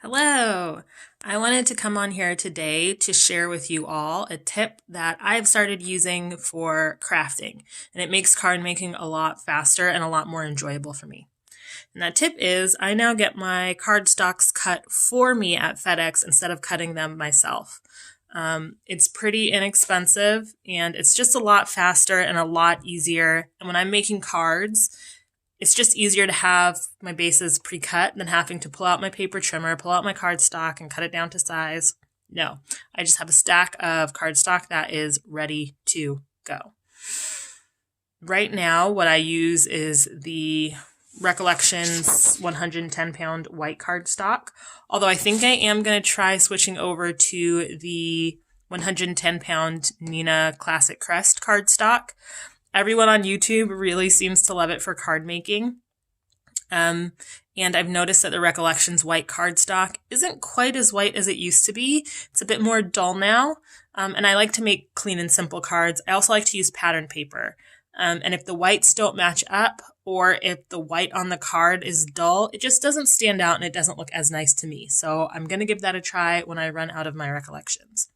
Hello! I wanted to come on here today to share with you all a tip that I've started using for crafting, and it makes card making a lot faster and a lot more enjoyable for me. And that tip is I now get my cardstocks cut for me at FedEx instead of cutting them myself. It's pretty inexpensive and it's just a lot faster and a lot easier. And when I'm making cards, it's just easier to have my bases pre-cut than having to pull out my paper trimmer, pull out my cardstock, and cut it down to size. No, I just have a stack of cardstock that is ready to go. Right now, what I use is the Recollections 110-pound white cardstock, although I think I am going to try switching over to the 110-pound Nina Classic Crest cardstock. Everyone on YouTube really seems to love it for card making. And I've noticed that the Recollections white cardstock isn't quite as white as it used to be. It's a bit more dull now. And I like to make clean and simple cards. I also like to use pattern paper. And if the whites don't match up, or if the white on the card is dull, it just doesn't stand out and it doesn't look as nice to me. So I'm going to give that a try when I run out of my Recollections.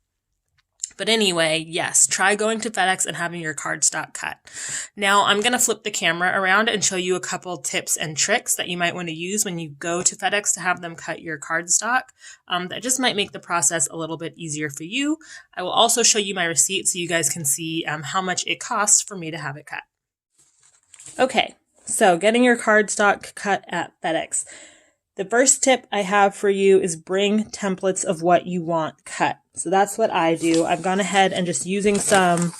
But anyway, yes, try going to FedEx and having your cardstock cut. Now I'm going to flip the camera around and show you a couple tips and tricks that you might want to use when you go to FedEx to have them cut your cardstock. That just might make the process a little bit easier for you. I will also show you my receipt so you guys can see how much it costs for me to have it cut. Okay, so getting your cardstock cut at FedEx. The first tip I have for you is bring templates of what you want cut. So that's what I do. I've gone ahead and just using some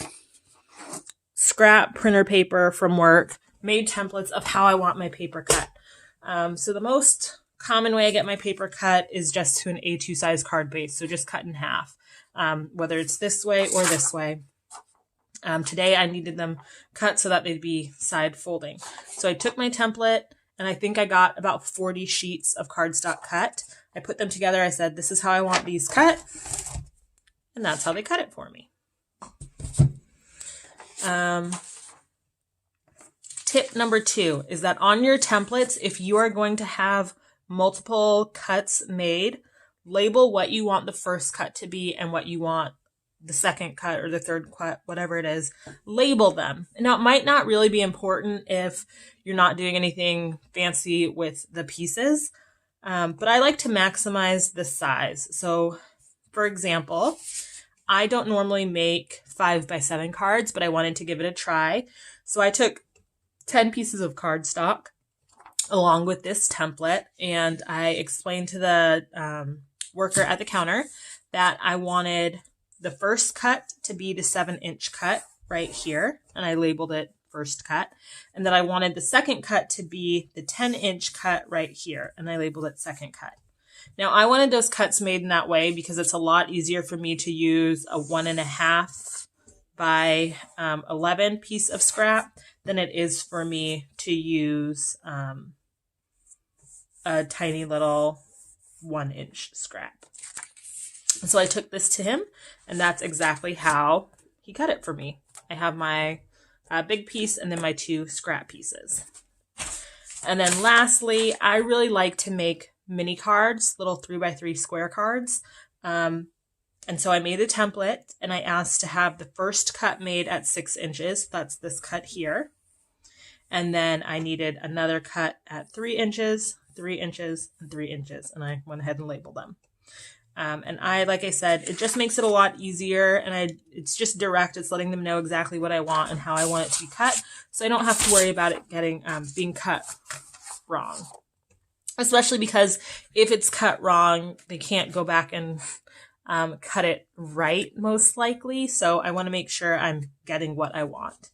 scrap printer paper from work, made templates of how I want my paper cut. So the most common way I get my paper cut is just to an A2 size card base. So just cut in half, whether it's this way or this way. Today I needed them cut so that they'd be side folding. So I took my template, and I think I got about 40 sheets of cardstock cut. I put them together. I said, this is how I want these cut. And that's how they cut it for me. Tip number 2 is that on your templates, if you are going to have multiple cuts made, label what you want the first cut to be and what you want the second cut or the third cut, whatever it is, label them. Now, it might not really be important if you're not doing anything fancy with the pieces, but I like to maximize the size. So, for example, I don't normally make 5x7 cards, but I wanted to give it a try. So I took 10 pieces of cardstock along with this template, and I explained to the worker at the counter that I wanted the first cut to be the 7-inch cut right here, and I labeled it first cut, and that I wanted the second cut to be the 10-inch cut right here, and I labeled it second cut. Now I wanted those cuts made in that way because it's a lot easier for me to use a 1.5 by 11 piece of scrap than it is for me to use a tiny little 1-inch scrap. So I took this to him, and that's exactly how he cut it for me. I have my big piece and then my 2 scrap pieces. And then lastly, I really like to make mini cards, little 3x3 square cards. And so I made a template, and I asked to have the first cut made at 6 inches. That's this cut here. And then I needed another cut at 3 inches, 3 inches, and 3 inches. And I went ahead and labeled them. And like I said, it just makes it a lot easier, and it's just direct. It's letting them know exactly what I want and how I want it to be cut, so I don't have to worry about it being cut wrong. Especially because if it's cut wrong, they can't go back and cut it right, most likely. So I want to make sure I'm getting what I want.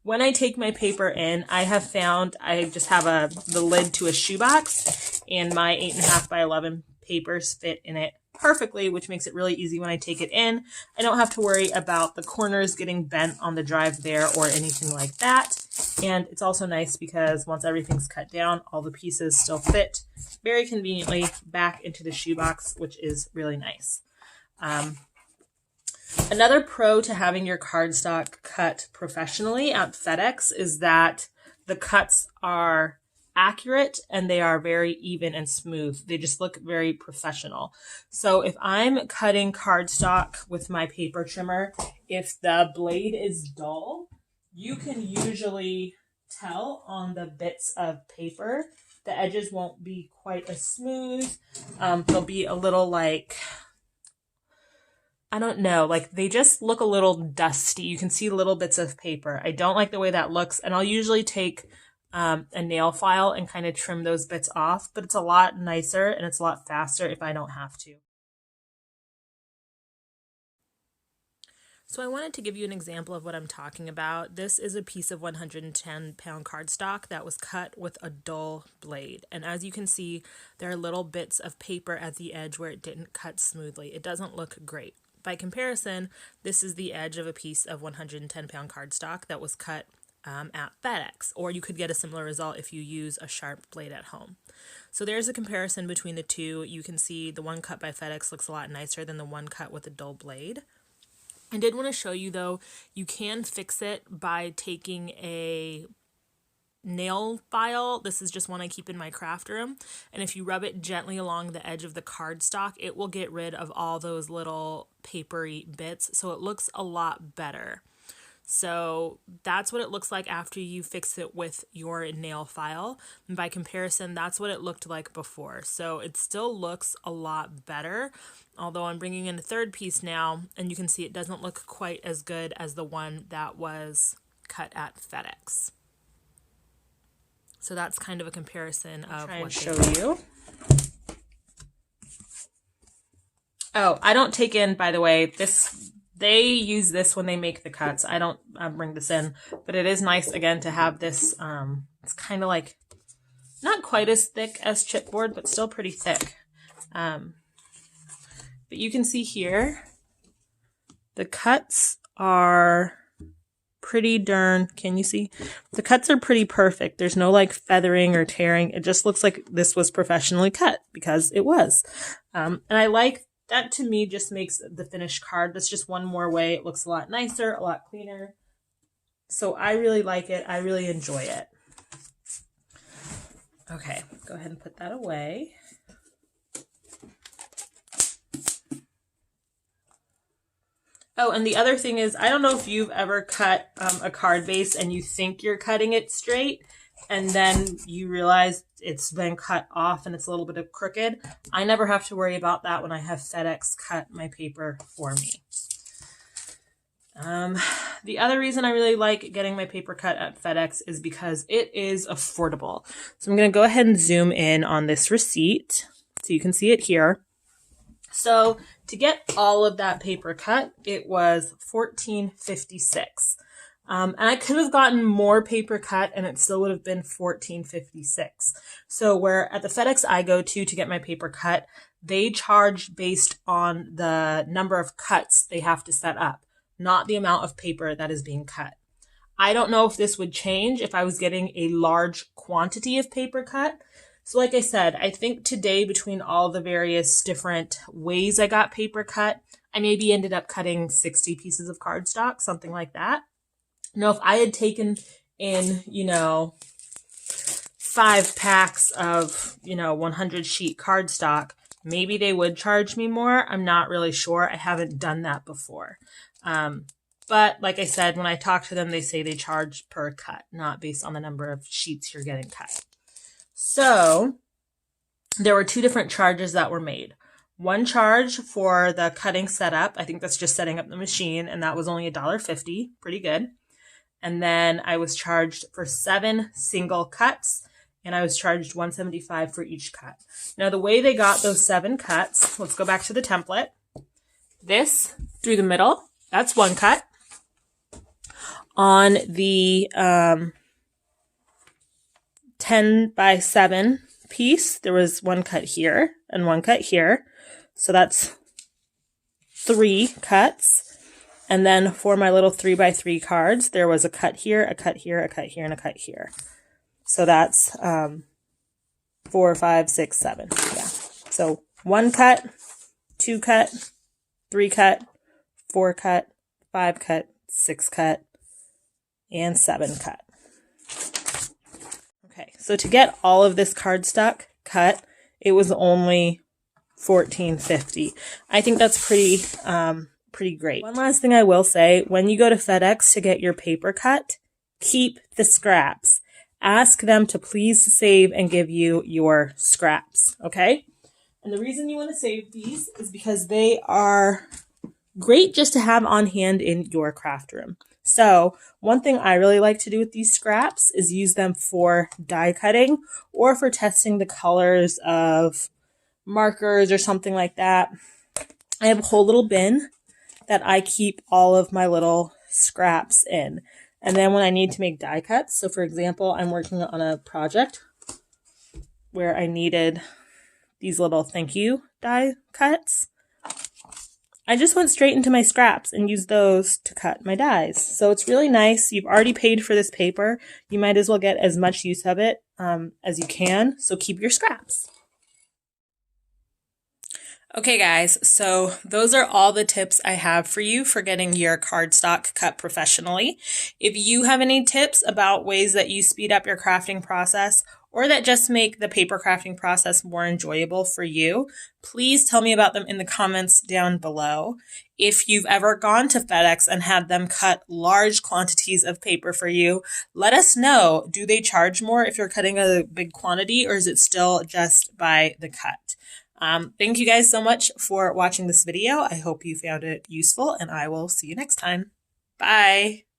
When I take my paper in, I have found I just have the lid to a shoebox, and my 8.5 by 11 papers fit in it perfectly, which makes it really easy when I take it in. I don't have to worry about the corners getting bent on the drive there or anything like that. And it's also nice because once everything's cut down, all the pieces still fit very conveniently back into the shoebox, which is really nice. Another pro to having your cardstock cut professionally at FedEx is that the cuts are accurate and they are very even and smooth. They just look very professional. So if I'm cutting cardstock with my paper trimmer, if the blade is dull, you can usually tell on the bits of paper. The edges won't be quite as smooth. They'll be a little like, I don't know, like they just look a little dusty. You can see little bits of paper. I don't like the way that looks, and I'll usually take a nail file and kind of trim those bits off, but it's a lot nicer and it's a lot faster if I don't have to. So I wanted to give you an example of what I'm talking about. This is a piece of 110-pound cardstock that was cut with a dull blade. And as you can see, there are little bits of paper at the edge where it didn't cut smoothly. It doesn't look great. By comparison, this is the edge of a piece of 110-pound cardstock that was cut at FedEx, or you could get a similar result if you use a sharp blade at home. So there's a comparison between the two. You can see the one cut by FedEx looks a lot nicer than the one cut with a dull blade. I did want to show you though, you can fix it by taking a nail file. This is just one I keep in my craft room, and if you rub it gently along the edge of the cardstock, it will get rid of all those little papery bits, so it looks a lot better. So that's what it looks like after you fix it with your nail file. And by comparison, that's what it looked like before. So it still looks a lot better, although I'm bringing in a third piece now, and you can see it doesn't look quite as good as the one that was cut at FedEx. So that's kind of a comparison of what they show you. Oh, I don't take in, by the way, this. They use this when they make the cuts. I don't bring this in, but it is nice, again, to have this. It's kind of like not quite as thick as chipboard, but still pretty thick. But you can see here, the cuts are pretty darn, can you see? The cuts are pretty perfect. There's no like feathering or tearing. It just looks like this was professionally cut because it was. And I like that. To me just makes the finished card. That's just one more way. It looks a lot nicer, a lot cleaner. So I really like it. I really enjoy it. Okay, go ahead and put that away. Oh, and the other thing is, I don't know if you've ever cut a card base and you think you're cutting it straight, and then you realize it's been cut off and it's a little bit of crooked. I never have to worry about that when I have FedEx cut my paper for me. The other reason I really like getting my paper cut at FedEx is because it is affordable. So I'm going to go ahead and zoom in on this receipt so you can see it here. So to get all of that paper cut, it was $14.56. And I could have gotten more paper cut and it still would have been $14.56. So where at the FedEx I go to get my paper cut, they charge based on the number of cuts they have to set up, not the amount of paper that is being cut. I don't know if this would change if I was getting a large quantity of paper cut. So like I said, I think today between all the various different ways I got paper cut, I maybe ended up cutting 60 pieces of cardstock, something like that. Now, if I had taken in, 5 packs of, 100 sheet cardstock, maybe they would charge me more. I'm not really sure. I haven't done that before. But like I said, when I talk to them, they say they charge per cut, not based on the number of sheets you're getting cut. So there were 2 different charges that were made. One charge for the cutting setup. I think that's just setting up the machine, and that was only $1.50. Pretty good. And then I was charged for 7 single cuts, and I was charged $1.75 for each cut. Now, the way they got those 7 cuts, let's go back to the template. This through the middle, that's 1 cut. On the 10 by 7 piece, there was 1 cut here and 1 cut here. So that's 3 cuts. And then for my little 3 by 3 cards, there was a cut here, a cut here, a cut here, and a cut here. So that's 4, 5, 6, 7. Yeah. So 1 cut, 2 cut, 3 cut, 4 cut, 5 cut, 6 cut, and 7 cut. Okay, so to get all of this cardstock cut, it was only $14.50. I think that's pretty great. One last thing I will say, when you go to FedEx to get your paper cut, keep the scraps. Ask them to please save and give you your scraps, okay? And the reason you want to save these is because they are great just to have on hand in your craft room. So one thing I really like to do with these scraps is use them for die cutting or for testing the colors of markers or something like that. I have a whole little bin that I keep all of my little scraps in. And then when I need to make die cuts, so for example, I'm working on a project where I needed these little thank you die cuts. I just went straight into my scraps and used those to cut my dies. So it's really nice. You've already paid for this paper. You might as well get as much use of it as you can. So keep your scraps. Okay guys, so those are all the tips I have for you for getting your cardstock cut professionally. If you have any tips about ways that you speed up your crafting process or that just make the paper crafting process more enjoyable for you, please tell me about them in the comments down below. If you've ever gone to FedEx and had them cut large quantities of paper for you, let us know. Do they charge more if you're cutting a big quantity, or is it still just by the cut? Thank you guys so much for watching this video. I hope you found it useful, and I will see you next time. Bye.